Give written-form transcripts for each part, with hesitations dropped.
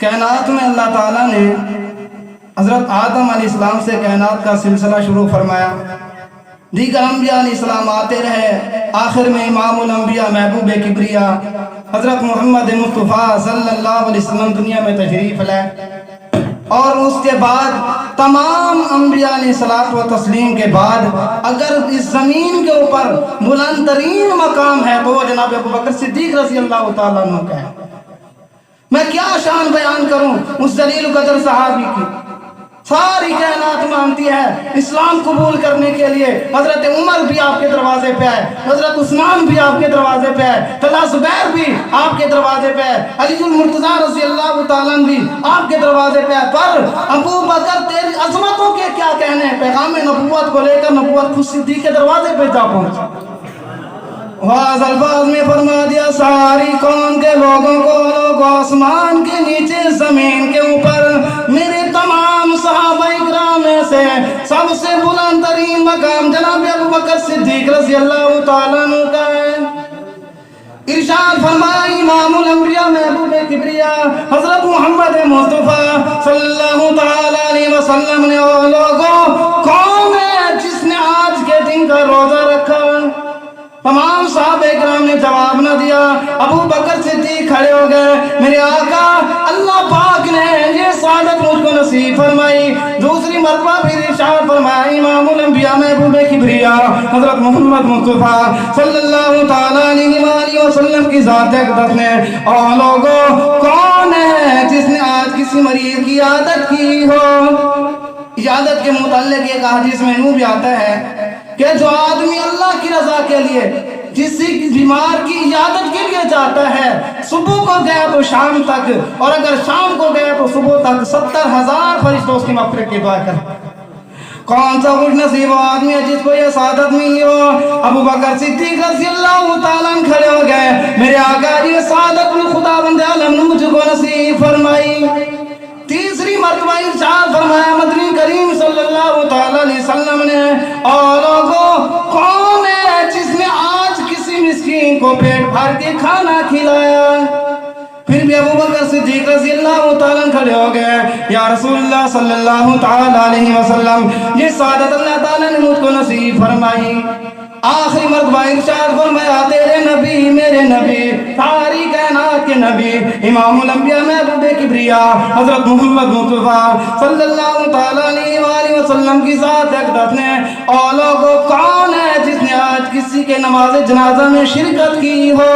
کائنات میں اللہ تعالیٰ نے حضرت آدم علیہ السلام سے کائنات کا سلسلہ شروع فرمایا. دیگر انبیاء علیہ السلام آتے رہے. آخر میں امام الانبیاء محبوب کبریا حضرت محمد مصطفیٰ صلی اللہ علیہ وسلم دنیا میں تشریف لائے. اور اس کے بعد تمام انبیاء علیہ الصلوۃ والتسلیم کے بعد اگر اس زمین کے اوپر بلند ترین مقام ہے تو وہ جناب ابو بکر صدیق رضی اللہ تعالیٰ عنہ کا ہے. میں کیا شان بیان کروں اس ذلیل قدر صحابی کی. ساری کائنات مانتی ہے اسلام قبول کرنے کے لیے. حضرت عمر بھی آپ کے دروازے پہ آئے, حضرت عثمان بھی آپ کے دروازے پہ آئے, طلحہ زبیر بھی آپ کے دروازے پہ آئے, علی المرتضیٰ رضی اللہ تعالیٰ بھی آپ کے دروازے پہ آئے. پر ابو بکر تیری عظمتوں کے کیا کہنے ہیں. پیغام نبوت کو لے کر نبوت خود صدیق کے دروازے پہ جا پہنچا. واز الفاظ میں فرما دیا ساری قوم کے لوگوں کو, لوگوں آسمان کے نیچے زمین کے اوپر, میرے تمام صحابہ اکرام میں سے سب سے بلند ترین مقام جناب ابو بکر صدیق رضی اللہ تعالیٰ عنہ کا ہے. ارشاد فرمایا امام الانبیاء محبوب کبریا حضرت محمد مصطفیٰ صلی اللہ تعالیٰ علیہ وسلم نے وہ لوگوں کون ہے جس نے آج کے دن کا روزہ رکھا. تمام صحابہ اکرام نے جواب نہ دیا. ابو بکر صدیق کھڑے ہو گئے. میرے آقا اللہ پاک نے یہ سعادت مجھ کو نصیب فرمائی. دوسری مرتبہ پھر ارشاد فرمایا امام الانبیاء محبوب کبریا حضرت محمد مصطفیٰ صلی اللہ تعالیٰ علیہ وسلم کی ذات اقدس نے اور لوگوں کون ہے جس نے آج کسی مریض کی عادت کی ہو. عادت کے متعلق ایک حدیث میں یوں بھی آتا ہے کہ جو آدمی اللہ کی رضا کے لیے کسی بیمار کی عیادت کے لیے جاتا ہے, صبح کو گیا تو شام تک, اور اگر شام کو گیا تو صبح تک 70,000 فرشتوں اس کی مغفرت کی دعا کرتے. کون سا خوش نصیب وہ آدمی ہے جس کو یہ سعادت ملی ہو. ابو بکر صدیق رضی اللہ تعالیٰ عنہ کھڑے ہو گئے. میرے آقا یہ سعادت خدا بند عالم نے مجھ کو نصیب فرمائی. تیسری مرتبہ ارشاد فرمایا مدنی کریم صلی اللہ تعالیٰ علیہ وسلم نے اور لوگوں کون ہے جس نے آج کسی مسکین کو پیٹ بھر کے کھانا کھلایا. پھر بھی ابو بکر صدیق رضی اللہ تعالیٰ کھڑے ہو گئے. یا رسول اللہ صلی اللہ تعالیٰ علیہ وسلم یہ سعادت اللہ تعالیٰ نے مجھ کو نصیب فرمائی. آخری مرتبہ ارشاد فرمایا تیرے نبی میرے نبی ساری کائنات کے نبی امام الانبیاء محبوب کبریا حضرت محمد مصطفیٰ صلی اللہ تعالیٰ علیہ وآلہ وسلم کی ذات اقدس نے اور لوگوں کون ہے جس نے آج کسی کے نماز جنازہ میں شرکت کی ہو.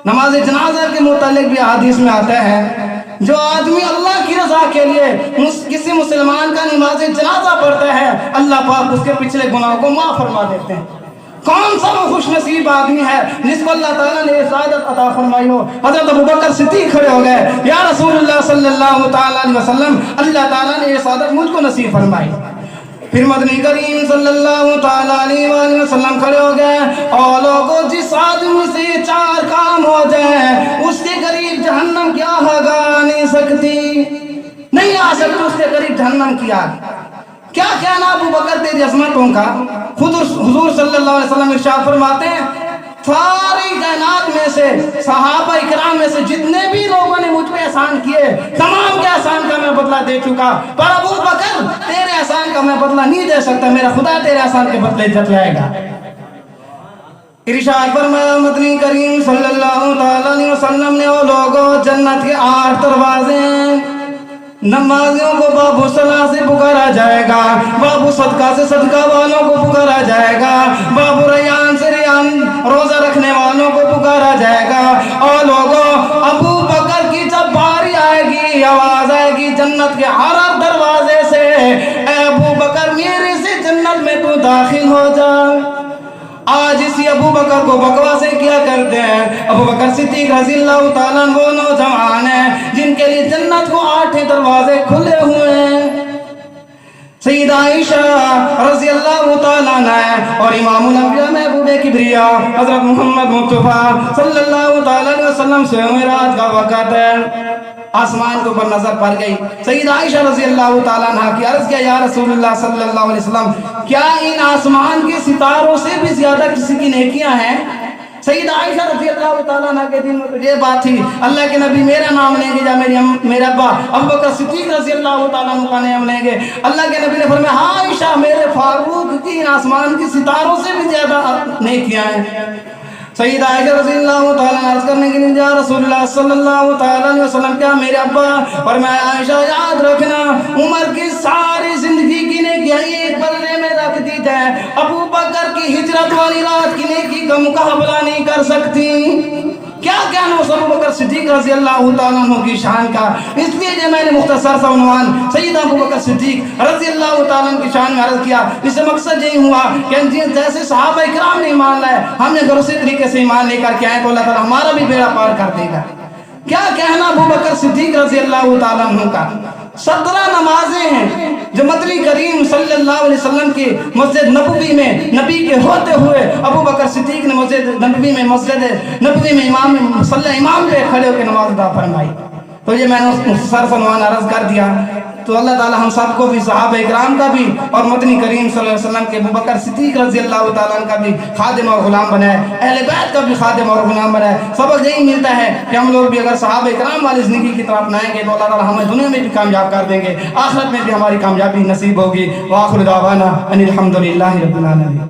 نماز جنازہ کے متعلق بھی حدیث میں آتا ہے جو آدمی اللہ کی رضا کے لیے کسی مسلمان کا نماز جنازہ پڑھتا ہے اللہ پاک اس کے پچھلے گناہوں کو معاف فرما دیتے ہیں. کون سا وہ خوش نصیب آدمی ہے جس کو اللہ تعالیٰ نے سعادت عطا فرمائی ہو. حضرت ابو بکر صدیق کھڑے ہو گئے. یا رسول اللہ صلی اللہ تعالیٰ علیہ وسلم اللہ تعالیٰ نے یہ سعادت مجھ کو نصیب فرمائی. پھر مدنی کریم صلی اللہ تعالیٰ علیہ وآلہ وسلم کھڑے ہو گئے اور لوگوں جس آدمی سے یہ 4 کام ہو جائیں اس کے قریب جہنم کی آگ آ نہیں سکتی, نہیں آ سکتی اس کے قریب جہنم کی آگ. کیا کہنا ابو بکر تیری عظمتوں کا. خود حضور صلی اللہ علیہ وسلم ارشاد فرماتے ہیں ساری کائنات میں سے صحابہ اکرام میں سے جتنے بھی لوگوں نے مجھ پہ احسان کیے تمام کے احسان کا میں بدلہ دے چکا, پر ابو بکر تیرے احسان کا میں بدلہ نہیں دے سکتا. میرا خدا تیرے احسان کے بدلے جتلائے گا. ارشاد فرمایا مدنی کریم صلی اللہ تعالیٰ علیہ وسلم نے وہ لوگوں جنت کے 8 دروازے نمازیوں کو بابو صلاح سے پکارا جائے گا, بابو صدقہ سے صدقہ والوں کو پکارا جائے گا, بابو ریان سے ریان روزہ رکھنے والوں کو پکارا جائے گا. اور لوگوں ابو بکر کی جب باری آئے گی آواز آئے گی جنت کے ہر دروازے سے اے ابو بکر میرے سے جنت میں تو داخل ہو جا. آج اسی ابو بکر کو بکواسے کیا کرتے ہیں. ابو بکر صدیق رضی اللہ تعالیٰ وہ نوجوان ہیں جن کے لیے جنت کو 8 دروازے کھلے ہوئے ہیں. سیدہ عائشہ رضی اللہ تعالیٰ عنہ اور امام الانبیاء محبوب کبریا حضرت محمد مصطفیٰ صلی اللہ تعالیٰ علیہ وسلم سے معراج کا وقت ہے. آسمان کے اوپر نظر پڑ گئی. سیدہ عائشہ رضی اللہ تعالیٰ عنہ کی عرض کیا یا رسول اللہ صلی اللہ علیہ وسلم کیا ان آسمان کے ستاروں سے بھی زیادہ کسی کی نیکیاں ہیں؟ سیدہ عائشہ رضی اللہ تعالیٰ عنہ کے دن میں تو یہ بات تھی اللہ کے نبی میرا نام لیں گے یا میرے ابا ابو بکر صدیق رضی اللہ تعالیٰ عنہ کا نام لیں گے. اللہ کے نبی نے فرمایا ہاں عائشہ میرے فاروق کی آسمان کی ستاروں سے بھی زیادہ نیکیاں ہیں. سیدہ عائشہ رضی اللہ تعالیٰ عنہ عرض کرنے کے لیے یا رسول اللہ صلی اللہ تعالیٰ علیہ وسلم کیا میرے ابا؟ فرمایا عائشہ یاد رکھنا عمر کی ساری زندگی کی نیکیاں ایک بلے میں رکھ دی جائے ابو بکر کی ہجرت والی رات کی نیکی کا مقابلہ نہیں کر سکتی. کیا کہنا اس ابو بکر صدیق رضی اللہ تعالیٰ عنہ کی شان کا. اس لیے جو میں نے مختصر سا عنوان سیدنا ابو بکر صدیق رضی اللہ تعالیٰ عنہ کی شان میں عرض کیا. اس سے مقصد یہی ہوا کہ جیسے صحابہ اکرام نے ایمان لائے ہم نے اگر اسی طریقے سے ایمان لے کر کے آئے تو اللہ تعالیٰ ہمارا بھی بیڑا پار کر دے گا. کیا کہنا ابو بکر صدیق رضی اللہ تعالیٰ عنہ کا. 17 نمازیں ہیں جو مدنی کریم صلی اللہ علیہ وسلم کی مسجد نبوی میں نبی کے ہوتے ہوئے ابو بکر صدیق نے مسجد نبوی میں امام صلی امام پہ کھڑے ہو کے نماز ادا فرمائی. تو یہ میں نے مختصر سا عنوان عرض کر دیا. تو اللہ تعالی ہم سب کو بھی صحابہ اکرام کا بھی اور مدنی کریم صلی اللہ علیہ وسلم کے ابو بکر صدیق رضی اللہ تعالیٰ عنہ کا بھی خادم اور غلام بنائے, اہل بیت کا بھی خادم اور غلام بنائے. سبق یہی ملتا ہے کہ ہم لوگ بھی اگر صحابہ اکرام والی زندگی کی طرف اپنائیں گے تو اللہ تعالی ہمیں دنیا میں بھی کامیاب کر دیں گے, آخرت میں بھی ہماری کامیابی نصیب ہوگی. وآخر دعوانا ان الحمد للہ رب العالمین.